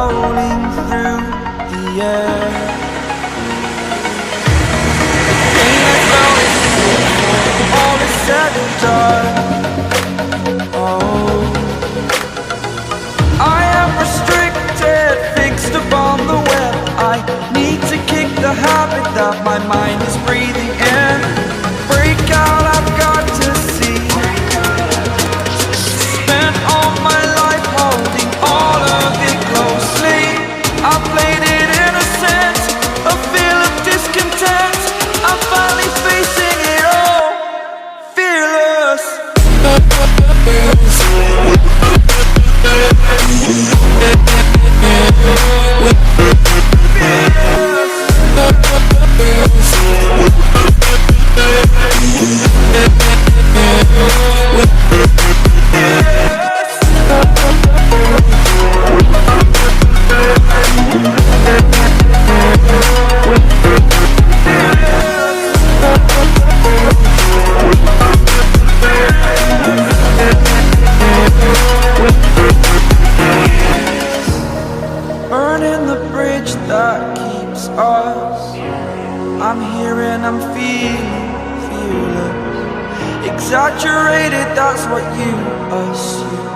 rolling through the air. Pain I felt is before all is said and done. Oh, I am restricted, fixed upon the web. I need to kick the habit that my mind is breathing in. Break out, I've got to see. Spent all my life holding all of it closely. I played it innocent, a feel of discontent. I'm finally facing it all, fearless. Burning the bridge that keeps us. I'm here and I'm feeling fearless. Exaggerated, that's what you assume.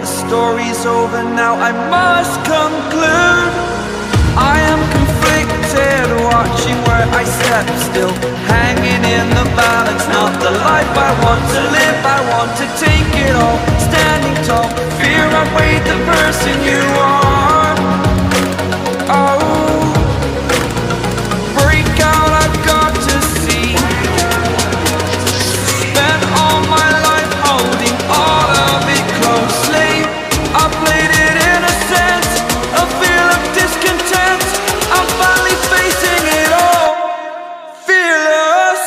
The story's over now, I must conclude. I am conflicted, watching where I step still, hanging in the balance. Not the life I want to live, I want to take it all. Standing tall, fear outweighed the person you are. Oh, break out, I've got to see. Spent all my life holding all of it closely. I played it innocent, a feel of discontent. I'm finally facing it all, fearless.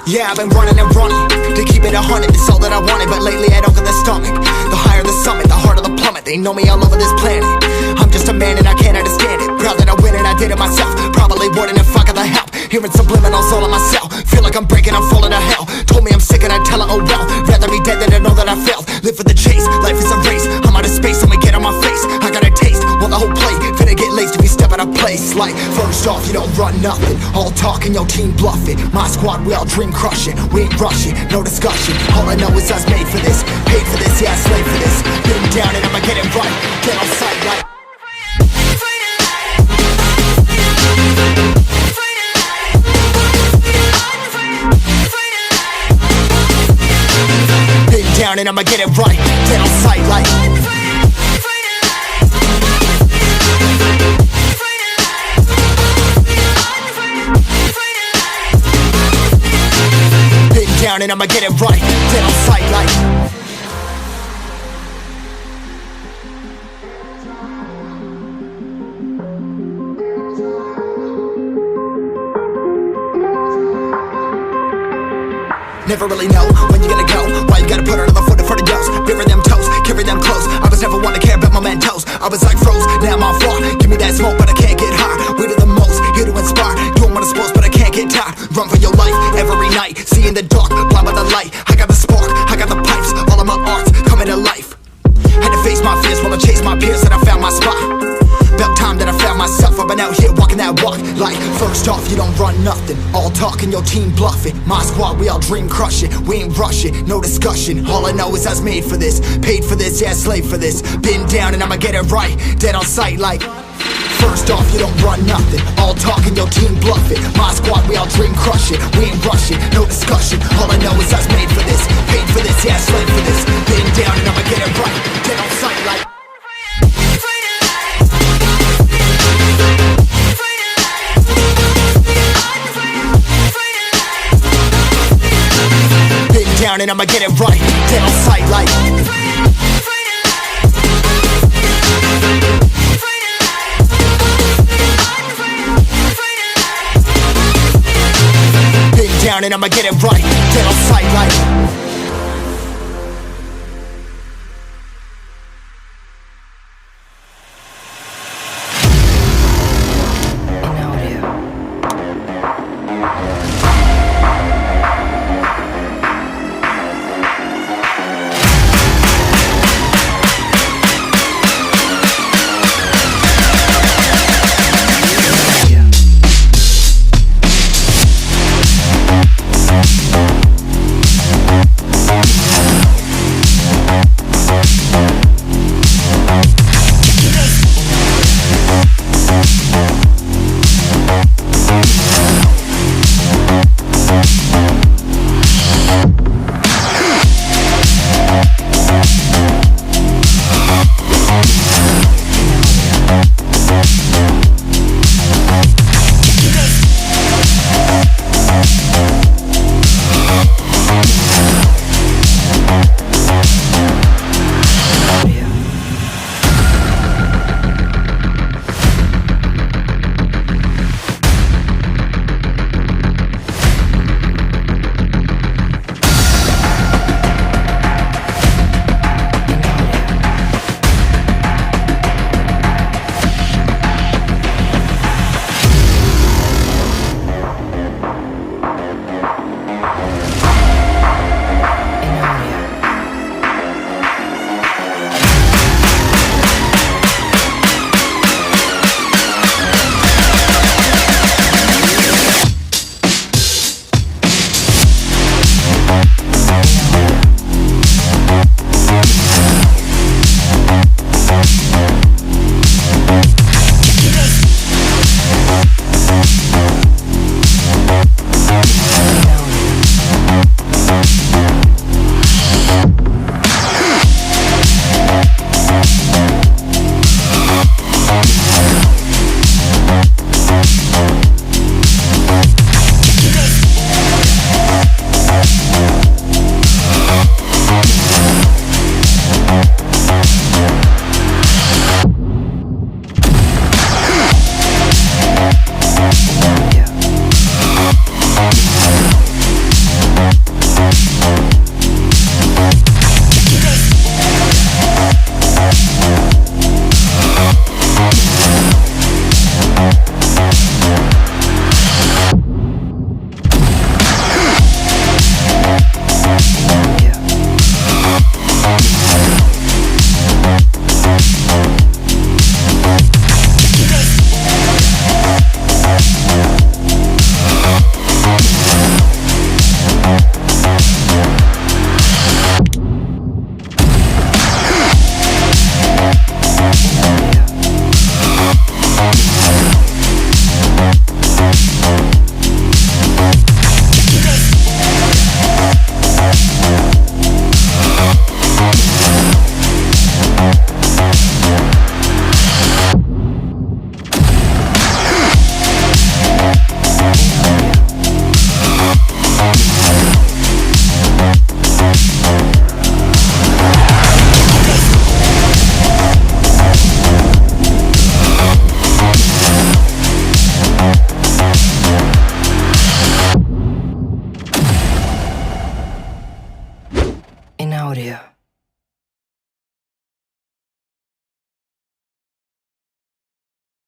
Yeah, I've been running and running to keep it 100, it's all that I wanted. But lately I don't get the stomach. The higher the summit, the harder the plummet. They know me all over this planet. I'm just a man and I can't understand it. Proud that I win and I did it myself. Probably wouldn't if I got the help. Hearing subliminals all on myself. Feel like I'm breaking, I'm falling to hell. Told me I'm sick and I tell her, oh well. Rather be dead than to know that I failed. Live for the chase, life is a race. I'm out of space, I'ma get on my face. I got a taste, want the whole plate. Finna get laced if you step out of place. Like, first off, you don't run nothing. All talking, your team bluffing. My squad, we all dream crushing. We ain't rushing, no discussion. All I know is I was made for this. Paid for this, yeah, I slaved for this. Been down and I'ma get it right. Get on sight like down and I'ma get it right. Get on sight like been down and I'ma get it right. Get on sight like never really know when you gonna go. Why you gotta put another foot in front of yours? Bury them toes, carry them close. I was never one to care about my mentos. I was like froze, now I'm on floor. Give me that smoke, but I can't get high. We do the most, here to inspire. Doing what I'm supposed, but I can't get tired. Run for your life every night. See in the dark, blind by the light. I got the spark, I got the pipes. All of my arts coming to life. Had to face my fears while I chased my peers, and I found my spot. About time that I found myself. I've been out here walking that walk. Like, first off, you don't run nothing. All talking, your team bluffing. My squad, we all dream crushing. We ain't rushing, no discussion. All I know is I was made for this. Paid for this, yeah, slave for this. Been down and I'ma get it right. Dead on sight like First off, you don't run nothing. All talking, your team bluffing. My squad, we all dream crushing. We ain't rushing, no discussion. All I know is I was made for this. Paid for this, yeah, slave for this. Been down and I'ma get it right. Dead on sight like been down and I'ma get it right. Dead on sight like down and I'ma get it right. Dead on sight like